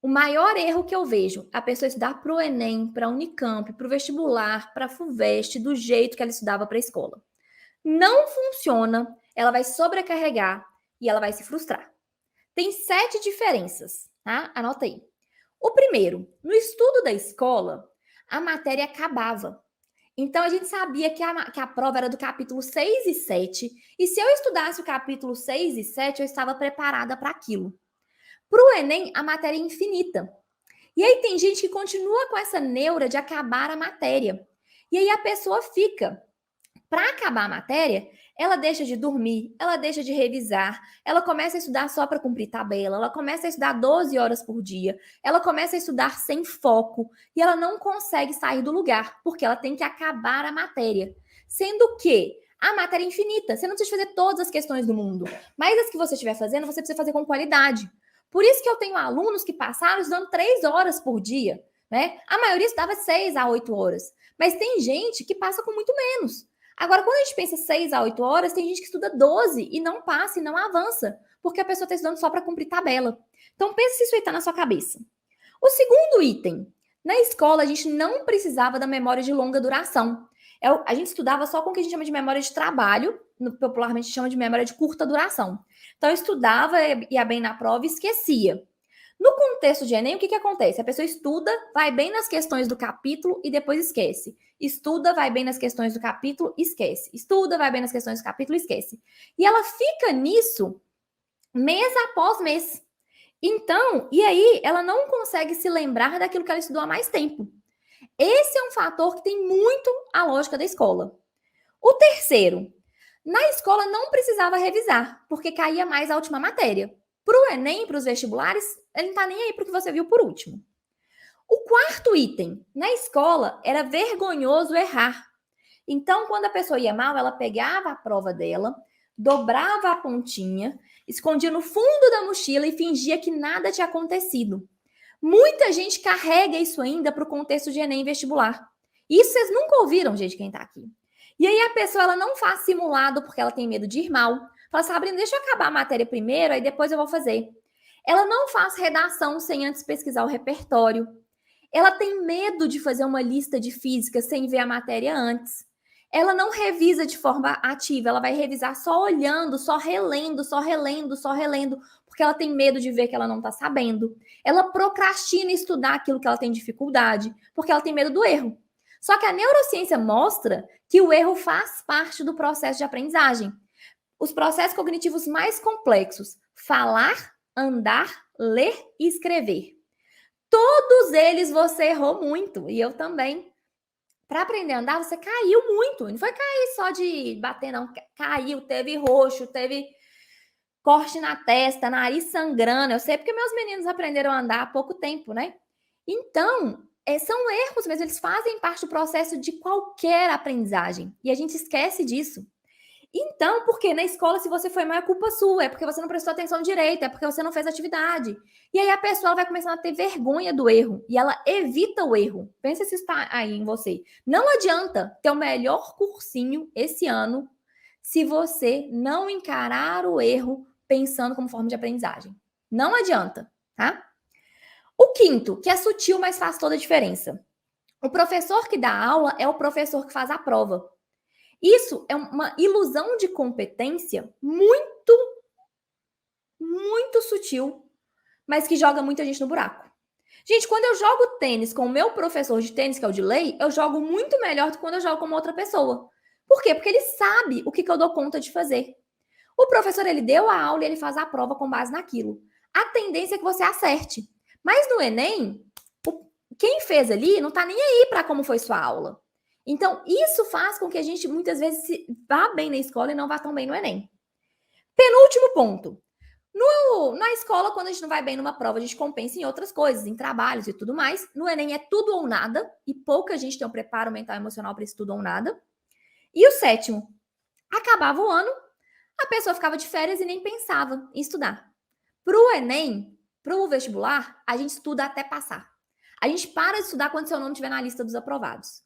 O maior erro que eu vejo, a pessoa estudar para o Enem, para a Unicamp, para o vestibular, para a FUVEST, do jeito que ela estudava para a escola. Não funciona, ela vai sobrecarregar e ela vai se frustrar. Tem 7 diferenças, tá? Anota aí. O primeiro, no estudo da escola, a matéria acabava. Então a gente sabia que a prova era do capítulo 6 e 7, e se eu estudasse o capítulo 6 e 7, eu estava preparada para aquilo. Para o Enem, a matéria é infinita. E aí tem gente que continua com essa neura de acabar a matéria. E aí a pessoa fica. Para acabar a matéria, ela deixa de dormir, ela deixa de revisar, ela começa a estudar só para cumprir tabela, ela começa a estudar 12 horas por dia, ela começa a estudar sem foco e ela não consegue sair do lugar, porque ela tem que acabar a matéria. Sendo que a matéria é infinita, você não precisa fazer todas as questões do mundo, mas as que você estiver fazendo, você precisa fazer com qualidade. Por isso que eu tenho alunos que passaram estudando 3 horas por dia, né? A maioria estudava 6 a 8 horas, mas tem gente que passa com muito menos. Agora, quando a gente pensa 6 a 8 horas, tem gente que estuda 12 e não passa e não avança, porque a pessoa está estudando só para cumprir tabela. Então, pensa se isso aí está na sua cabeça. O segundo item, na escola a gente não precisava da memória de longa duração. A gente estudava só com o que a gente chama de memória de trabalho, popularmente chama de memória de curta duração. Então, eu estudava, ia bem na prova e esquecia. No contexto de Enem, o que, que acontece? A pessoa estuda, vai bem nas questões do capítulo e depois esquece. Estuda, vai bem nas questões do capítulo, esquece. Estuda, vai bem nas questões do capítulo, esquece. E ela fica nisso mês após mês. Então, e aí ela não consegue se lembrar daquilo que ela estudou há mais tempo. Esse é um fator que tem muito a lógica da escola. O terceiro, na escola não precisava revisar, porque caía mais a última matéria. Para o Enem, para os vestibulares, ele não está nem aí para o que você viu por último. O quarto item, na escola, era vergonhoso errar. Então, quando a pessoa ia mal, ela pegava a prova dela, dobrava a pontinha, escondia no fundo da mochila e fingia que nada tinha acontecido. Muita gente carrega isso ainda para o contexto de Enem vestibular. Isso vocês nunca ouviram, gente, quem está aqui. E aí a pessoa ela não faz simulado porque ela tem medo de ir mal. Fala, Sabrina, deixa eu acabar a matéria primeiro, aí depois eu vou fazer. Ela não faz redação sem antes pesquisar o repertório. Ela tem medo de fazer uma lista de física sem ver a matéria antes. Ela não revisa de forma ativa, ela vai revisar só olhando, só relendo, só relendo, só relendo, porque ela tem medo de ver que ela não está sabendo. Ela procrastina estudar aquilo que ela tem dificuldade, porque ela tem medo do erro. Só que a neurociência mostra que o erro faz parte do processo de aprendizagem. Os processos cognitivos mais complexos: falar, andar, ler e escrever. Todos eles você errou muito, e eu também. Para aprender a andar, você caiu muito. Não foi cair só de bater, não. Caiu, teve roxo, teve corte na testa, nariz sangrando. Eu sei porque meus meninos aprenderam a andar há pouco tempo, né? Então, são erros, mas eles fazem parte do processo de qualquer aprendizagem. E a gente esquece disso. Então, porque na escola, se você foi mal, é culpa sua, é porque você não prestou atenção direito, é porque você não fez atividade. E aí a pessoa vai começando a ter vergonha do erro e ela evita o erro. Pensa se está aí em você. Não adianta ter o melhor cursinho esse ano se você não encarar o erro pensando como forma de aprendizagem. Não adianta, tá? O quinto, que é sutil, mas faz toda a diferença. O professor que dá aula é o professor que faz a prova. Isso é uma ilusão de competência muito sutil, mas que joga muita gente no buraco. Gente, quando eu jogo tênis com o meu professor de tênis, que é o de lei, eu jogo muito melhor do que quando eu jogo com uma outra pessoa. Por quê? Porque ele sabe o que eu dou conta de fazer. O professor, ele deu a aula e ele faz a prova com base naquilo. A tendência é que você acerte. Mas no Enem, quem fez ali não tá nem aí para como foi sua aula. Então, isso faz com que a gente muitas vezes vá bem na escola e não vá tão bem no Enem. Penúltimo ponto. Na escola, quando a gente não vai bem numa prova, a gente compensa em outras coisas, em trabalhos e tudo mais. No Enem é tudo ou nada, e pouca gente tem um preparo mental e emocional para isso tudo ou nada. E o sétimo, acabava o ano, a pessoa ficava de férias e nem pensava em estudar. Para o Enem, para o vestibular, a gente estuda até passar. A gente para de estudar quando seu nome estiver na lista dos aprovados.